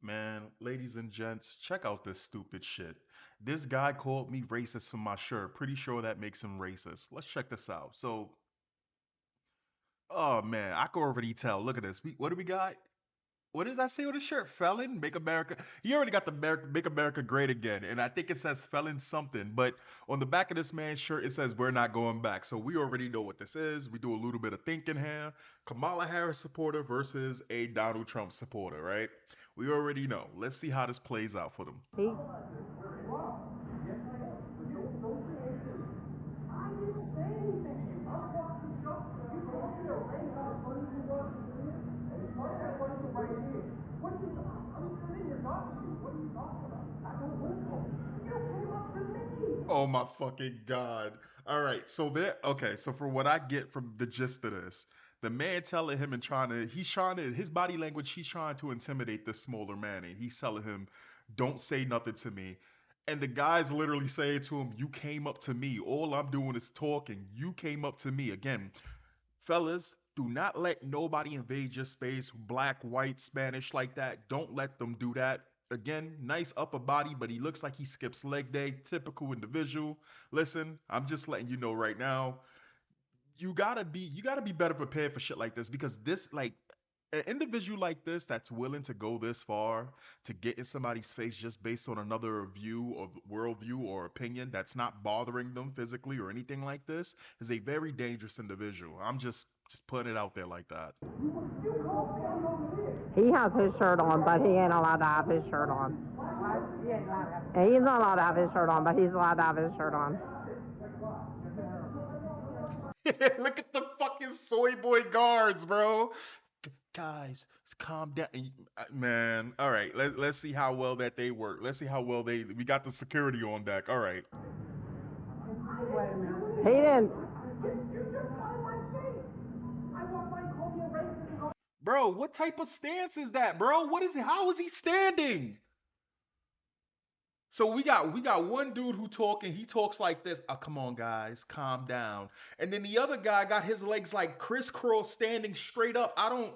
Man, ladies and gents, check out this stupid shit. This guy called me racist for my shirt. Pretty sure that makes him racist. Let's check this out. Oh man, I can already tell. Look at this. What do we got? What does that say on the shirt? Felon, make America. He already got the Make America Great Again, and I think it says felon something. But on the back of this man's shirt, it says we're not going back. So we already know what this is. We do a little bit of thinking here. Kamala Harris supporter versus a Donald Trump supporter, right? We already know. Let's see how this plays out for them. He, Oh my fucking god. All right, so there okay, so for what I get from the gist of this, the man telling him and he's trying to his body language, he's trying to intimidate this smaller man and he's telling him, "Don't say nothing to me." And the guy's literally saying to him, "You came up to me. All I'm doing is talking. You came up to me." Again, fellas, do not let nobody invade your space, black, white, Spanish, like that. Don't let them do that. Again, nice upper body, but he looks like he skips leg day. Typical individual. Listen, I'm just letting you know right now. You gotta be better prepared for shit like this because this like an individual like this that's willing to go this far to get in somebody's face just based on another view or worldview or opinion that's not bothering them physically or anything like this is a very dangerous individual. I'm just putting it out there like that. he has his shirt on, but he ain't allowed to have his shirt on. And he's not allowed to have his shirt on, but he's allowed to have his shirt on. Look at the fucking soy boy guards, bro. Guys, calm down. Man, all right. Let's see how well that they work. Let's see how well we got the security on deck. All right. He didn't. Bro, what type of stance is that, bro? What is it? How is he standing? So we got one dude who talking, he talks like this. Oh, come on, guys, calm down. And then the other guy got his legs like crisscross standing straight up. I don't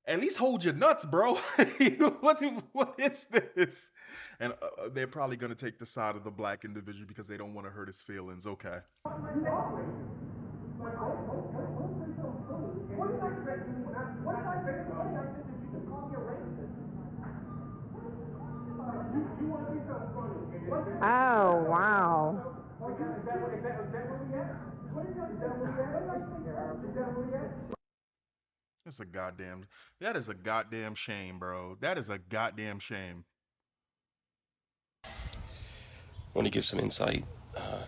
At least hold your nuts, bro. what is this? And they're probably gonna take the side of the black individual because they don't want to hurt his feelings. Okay. Oh, wow. That's a goddamn. That is a goddamn shame, bro. That is a goddamn shame. Want to give some insight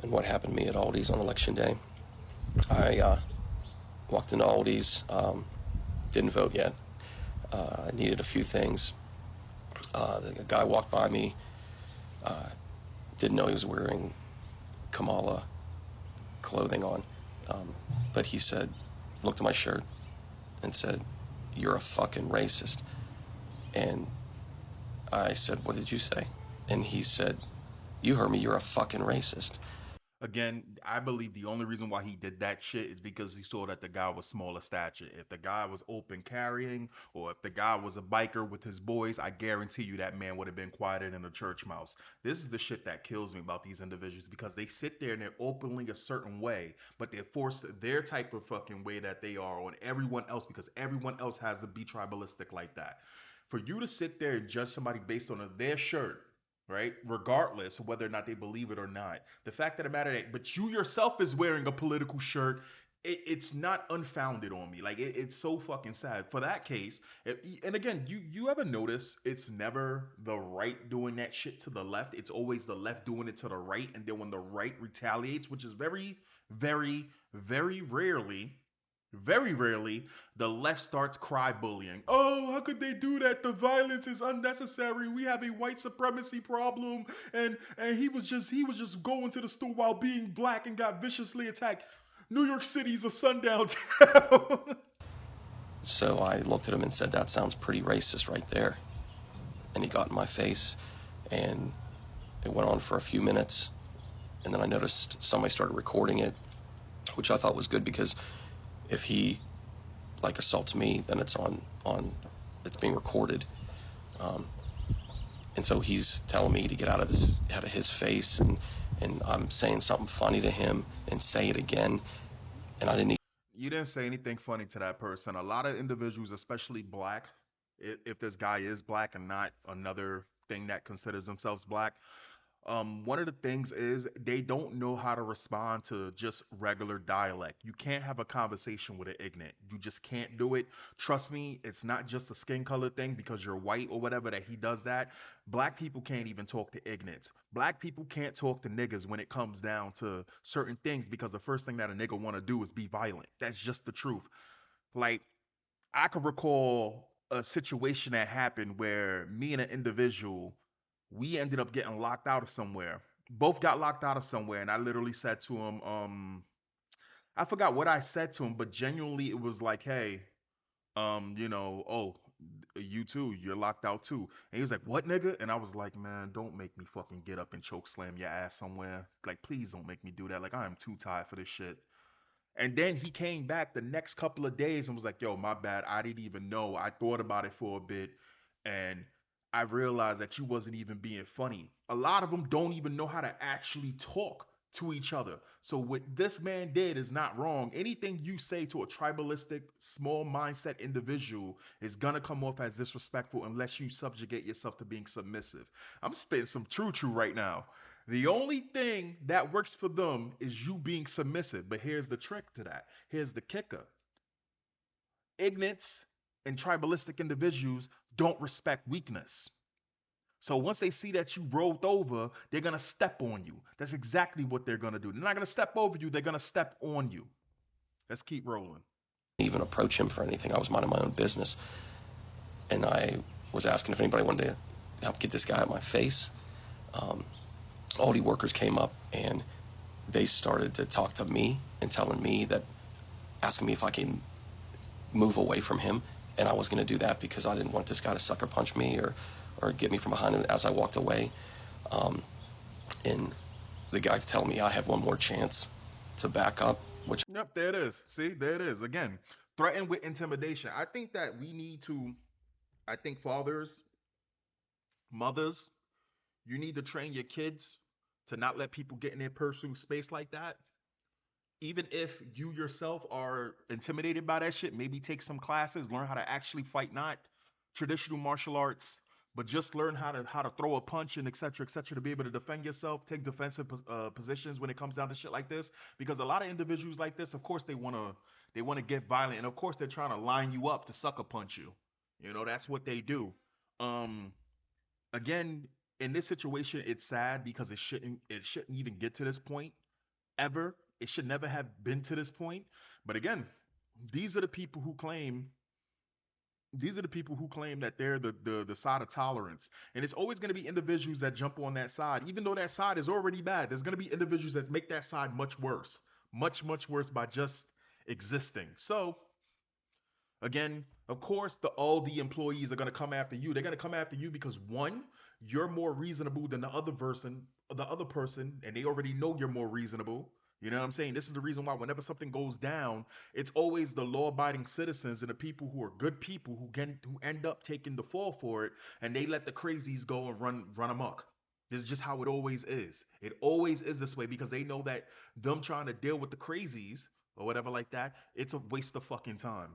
in what happened to me at Aldi's on election day. I walked into Aldi's, didn't vote yet. I needed a few things. The guy walked by me, didn't know he was wearing Kamala clothing on, but he said, looked at my shirt and said, "You're a fucking racist." And I said, "What did you say?" And he said, "You heard me, you're a fucking racist." Again, I believe the only reason why he did that shit is because he saw that the guy was smaller stature. If the guy was open carrying, or if the guy was a biker with his boys, I guarantee you that man would have been quieter than a church mouse. This is the shit that kills me about these individuals because they sit there and they're openly a certain way, but they're forced their type of fucking way that they are on everyone else because everyone else has to be tribalistic like that. For you to sit there and judge somebody based on their shirt, right? Regardless of whether or not they believe it or not. The fact of the matter that, but you yourself is wearing a political shirt. It's not unfounded on me. Like it's so fucking sad. For that case, and again, you ever notice it's never the right doing that shit to the left. It's always the left doing it to the right, and then when the right retaliates, which is very, very, very rarely, the left starts cry bullying. Oh, how could they do that? The violence is unnecessary. We have a white supremacy problem, and he was just going to the store while being black and got viciously attacked. New York City's a sundown town. So I looked at him and said, "That sounds pretty racist right there." And he got in my face, and it went on for a few minutes. And then I noticed somebody started recording it, which I thought was good because if he like assaults me, then it's on it's being recorded. And so he's telling me to get out of his face, and I'm saying something funny to him and say it again, and I didn't You didn't say anything funny to that person. A lot of individuals, especially black, if this guy is black and not another thing that considers themselves black, one of the things is they don't know how to respond to just regular dialect. You can't have a conversation with an ignorant. You just can't do it. Trust me, it's not just a skin color thing because you're white or whatever that he does that. Black people can't even talk to ignorants. Black people can't talk to niggas when it comes down to certain things because the first thing that a nigga want to do is be violent. That's just the truth. Like I could recall a situation that happened where me and an individual, we ended up getting locked out of somewhere. Both got locked out of somewhere, and I literally said to him, I forgot what I said to him, but genuinely it was like, hey, oh, you too, you're locked out too. And he was like, what, nigga? And I was like, man, don't make me fucking get up and choke slam your ass somewhere. Like, please don't make me do that. Like, I am too tired for this shit. And then he came back the next couple of days and was like, yo, my bad. I didn't even know. I thought about it for a bit and I realized that you wasn't even being funny. A lot of them don't even know how to actually talk to each other. So what this man did is not wrong. Anything you say to a tribalistic, small mindset individual is gonna come off as disrespectful unless you subjugate yourself to being submissive. I'm spitting some true right now. The only thing that works for them is you being submissive. But here's the trick to that. Here's the kicker. Ignorance and tribalistic individuals don't respect weakness. So once they see that you rolled over, they're going to step on you. That's exactly what they're going to do. They're not going to step over you, they're going to step on you. Let's keep rolling. even approach him for anything. I was minding my own business, and I was asking if anybody wanted to help get this guy out of my face. Aldi workers came up and they started to talk to me and telling me that, asking me if I can move away from him, and I was going to do that because I didn't want this guy to sucker punch me or get me from behind him as I walked away. And the guy telling me I have one more chance to back up, which Yep, there it is. See, there it is. Again, threaten with intimidation. I think that we need to, I think fathers, mothers, you need to train your kids to not let people get in their personal space like that. Even if you yourself are intimidated by that shit, maybe take some classes, learn how to actually fight not traditional martial arts, but just learn how to throw a punch and etc. etc. to be able to defend yourself, take defensive positions when it comes down to shit like this. Because a lot of individuals like this, of course, they wanna get violent, and of course they're trying to line you up to sucker punch you. You know that's what they do. Um, again, in this situation, it's sad because it shouldn't even get to this point ever. It should never have been to this point. But again, these are the people who claim these are the people who claim that they're the side of tolerance. And it's always going to be individuals that jump on that side, even though that side is already bad. There's going to be individuals that make that side much worse, much worse by just existing. So again, of course, the Aldi employees are going to come after you. They're going to come after you because one, you're more reasonable than the other person, and they already know you're more reasonable. You know what I'm saying? This is the reason why whenever something goes down, it's always the law-abiding citizens and the people who are good people who end up taking the fall for it, and they let the crazies go and run amok. This is just how it always is. It always is this way because they know that them trying to deal with the crazies or whatever like that, it's a waste of fucking time.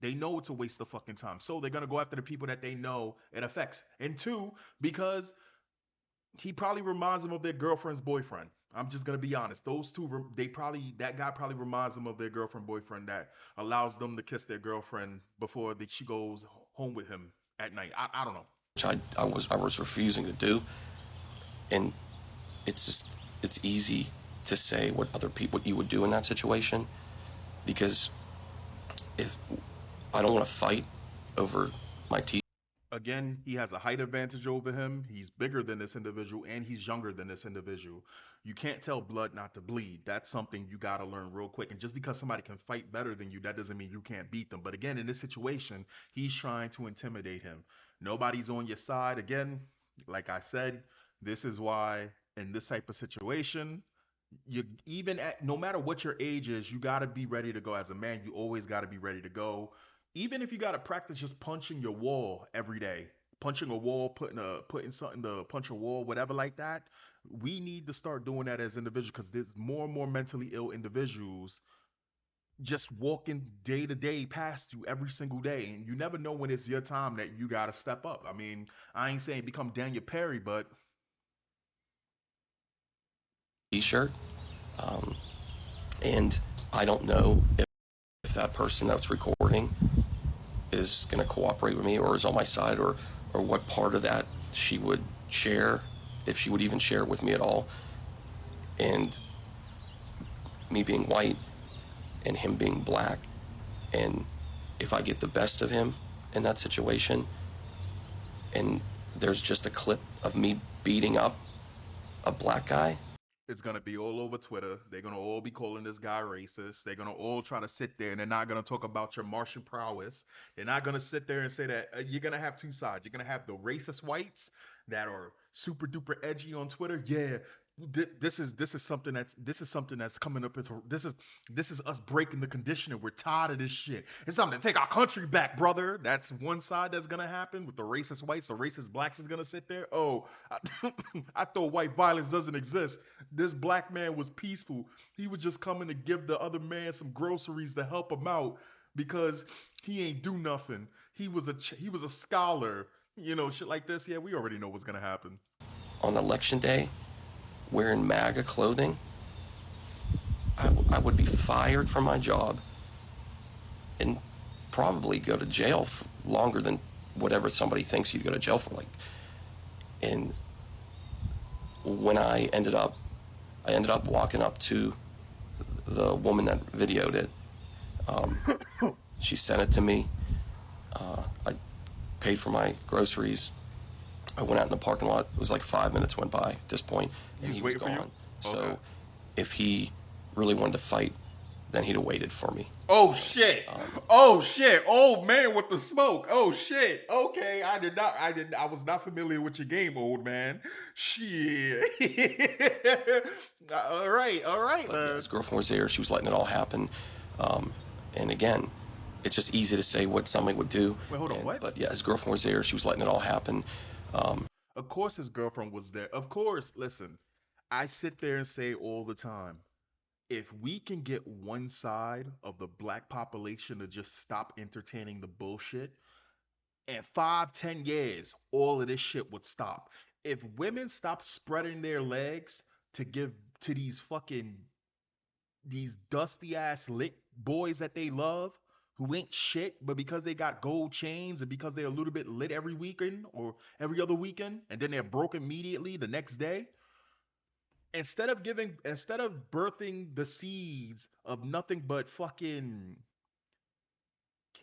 They know it's a waste of fucking time. So they're gonna go after the people that they know it affects. And two, because he probably reminds them of their girlfriend's boyfriend. I'm just gonna be honest. Those two, that guy probably reminds them of their girlfriend boyfriend that allows them to kiss their girlfriend before she goes home with him at night. I don't know. I was refusing to do, and it's easy to say what you would do in that situation, because if I don't want to fight over my teeth. Again, he has a height advantage over him. He's bigger than this individual and he's younger than this individual. You can't tell blood not to bleed. That's something you got to learn real quick. And just because somebody can fight better than you, that doesn't mean you can't beat them. But again, in this situation, he's trying to intimidate him. Nobody's on your side. Again, like I said, this is why in this type of situation, you even at no matter what your age is, you got to be ready to go as a man. You always got to be ready to go, even if you got to practice just punching your wall every day. punching a wall, putting something to punch a wall, whatever like that. We need to start doing that as individuals because there's more and more mentally ill individuals just walking day to day past you every single day, and you never know when it's your time that you gotta step up. I mean, I ain't saying become Daniel Perry, but T-shirt, and I don't know if that person that's recording is going to cooperate with me or is on my side, or what part of that she would share, if she would even share with me at all. And me being white and him being black, and if I get the best of him in that situation, and there's just a clip of me beating up a black guy. it's gonna be all over Twitter. They're gonna all be calling this guy racist. They're gonna all try to sit there and they're not gonna talk about your martial prowess. They're not gonna sit there and say that you're gonna have two sides. You're gonna have the racist whites that are super duper edgy on Twitter. Yeah, this is something that's coming up. This is us breaking the conditioning. We're tired of this shit. It's something to take our country back, brother. That's one side that's gonna happen with the racist whites. The racist blacks is gonna sit there. Oh, I thought white violence doesn't exist. This black man was peaceful. He was just coming to give the other man some groceries to help him out because he ain't do nothing. He was a scholar. Shit like this. Yeah, we already know what's gonna happen. On election day, wearing MAGA clothing, I would be fired from my job and probably go to jail longer than whatever somebody thinks you'd go to jail for. And when I ended up walking up to the woman that videoed it. She sent it to me. I paid for my groceries. I went out in the parking lot. It was like 5 minutes went by at this point, and he was waiting for you? gone. So Okay. if he really wanted to fight, then he'd have waited for me. Oh shit! Oh shit! Old man with the smoke. Oh shit! Okay, I did not. I did. I was not familiar with your game, old man. Shit. All right, all right, But yeah, man. his girlfriend was there. She was letting it all happen. And again, it's just easy to say what somebody would do. Wait, hold on. What? But yeah, his girlfriend was there. She was letting it all happen. Of course, his girlfriend was there. Of course. Listen, I sit there and say all the time, if we can get one side of the black population to just stop entertaining the bullshit, in 5, 10 years, all of this shit would stop. If women stop spreading their legs to give to these dusty ass lit boys that they love, who ain't shit, but because they got gold chains and because they're a little bit lit every weekend or every other weekend, and then they're broke immediately the next day, instead of birthing the seeds of nothing but fucking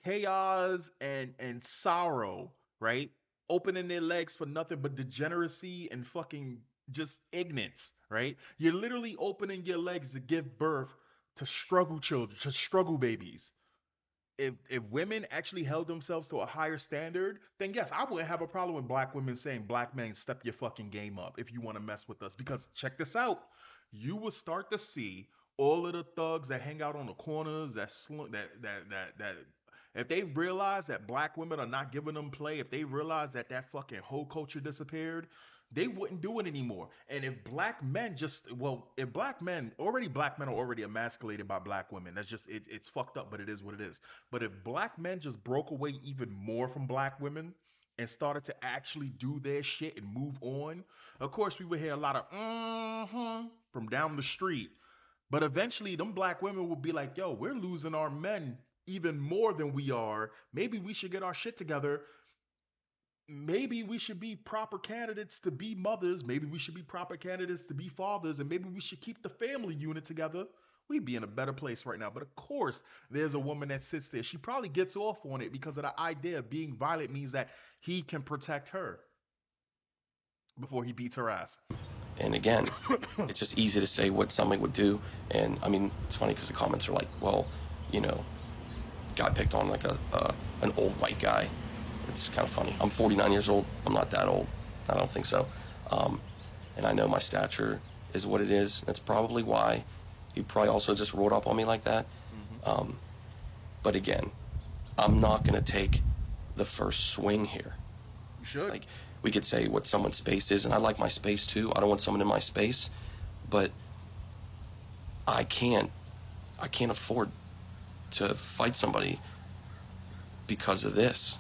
chaos and sorrow, right? Opening their legs for nothing but degeneracy and fucking just ignorance, right? You're literally opening your legs to give birth to struggle children, to struggle babies. If women actually held themselves to a higher standard, then yes, I wouldn't have a problem with black women saying, "Black men, step your fucking game up if you want to mess with us." Because check this out, you will start to see all of the thugs that hang out on the corners, that if they realize that black women are not giving them play, if they realize that that fucking whole culture disappeared, they wouldn't do it anymore. And if black men just, well, if black men are already emasculated by black women. That's just it's fucked up, but it is what it is. But if black men just broke away even more from black women and started to actually do their shit and move on, of course we would hear a lot of from down the street. But eventually them black women will be like, yo, we're losing our men even more than we are. Maybe we should get our shit together. Maybe we should be proper candidates to be mothers. Maybe we should be proper candidates to be fathers. And maybe we should keep the family unit together. We'd be in a better place right now. But of course, there's a woman that sits there. She probably gets off on it because of the idea of being violent means that he can protect her before he beats her ass. And again, it's just easy to say what somebody would do. And I mean, it's funny because the comments are like, well, you know, guy picked on like an old white guy. It's kind of funny. I'm 49 years old. I'm not that old. I don't think so. And I know my stature is what it is. That's probably why he probably also just rolled up on me like that. But again, I'm not going to take the first swing here. should. Like, we could say what someone's space is, and I like my space too. I don't want someone in my space, but I can't I can't afford to fight somebody because of this.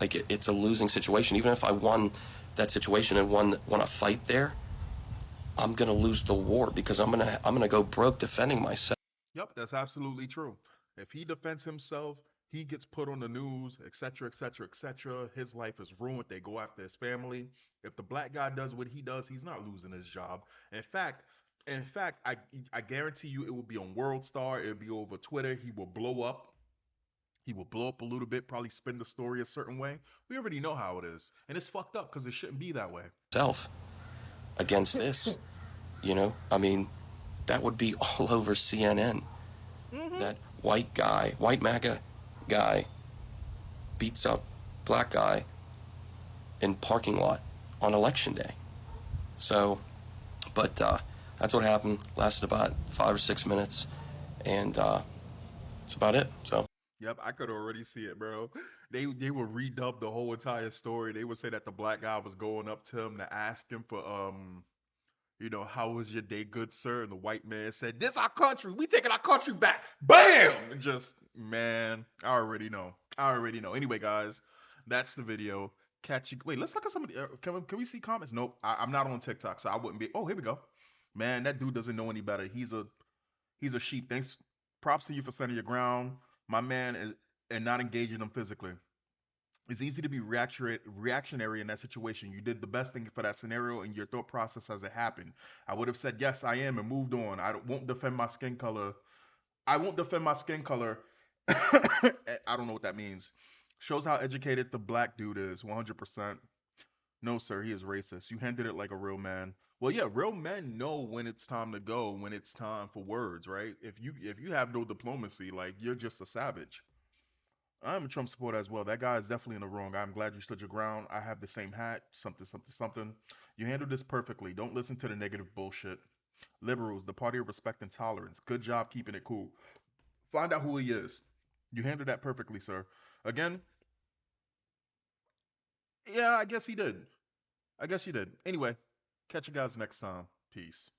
Like, it's a losing situation. Even if I won that situation and won a fight there, I'm gonna lose the war because I'm gonna go broke defending myself. Yep, that's absolutely true. If he defends himself, he gets put on the news, etc., etc., etc. His life is ruined. They go after his family. If the black guy does what he does, he's not losing his job. In fact, in fact, I guarantee you, it will be on World Star. It'll be over Twitter. He will blow up. He will blow up a little bit. Probably spin the story a certain way. We already know how it is, and it's fucked up because it shouldn't be that way. Against this. I mean, that would be all over CNN. Mm-hmm. That white guy, white MAGA guy, beats up black guy in parking lot on election day. So, but that's what happened. Lasted about 5 or 6 minutes, and that's about it. So, Yep, I could already see it, bro. They would redub the whole entire story. They would say that the black guy was going up to him to ask him for how was your day, good sir? And the white man said, "This our country. We taking our country back." Bam! And just man, I already know. I already know. Anyway, guys, that's the video. Catch you. Wait, let's look at somebody. Can we see comments? Nope. I'm not on TikTok, so I wouldn't be. Oh, here we go. Man, that dude doesn't know any better. He's a sheep. Thanks. Props to you for standing your ground. My man is and not engaging them physically. It's easy to be reactionary in that situation. You did the best thing for that scenario in your thought process as it happened. I would have said yes, I am, and moved on. Won't defend my skin color. I won't defend my skin color. I don't know what that means. Shows how educated the black dude is. 100%. No, sir, he is racist. You handled it like a real man. Well, yeah, real men know when it's time to go, when it's time for words, right? If you have no diplomacy, like you're just a savage. I'm a Trump supporter as well. That guy is definitely in the wrong. I'm glad you stood your ground. I have the same hat. Something, something, something. You handled this perfectly. Don't listen to the negative bullshit. Liberals, the party of respect and tolerance. Good job keeping it cool. Find out who he is. You handled that perfectly, sir. Again, yeah, I guess he did. I guess you did. Anyway, catch you guys next time. Peace.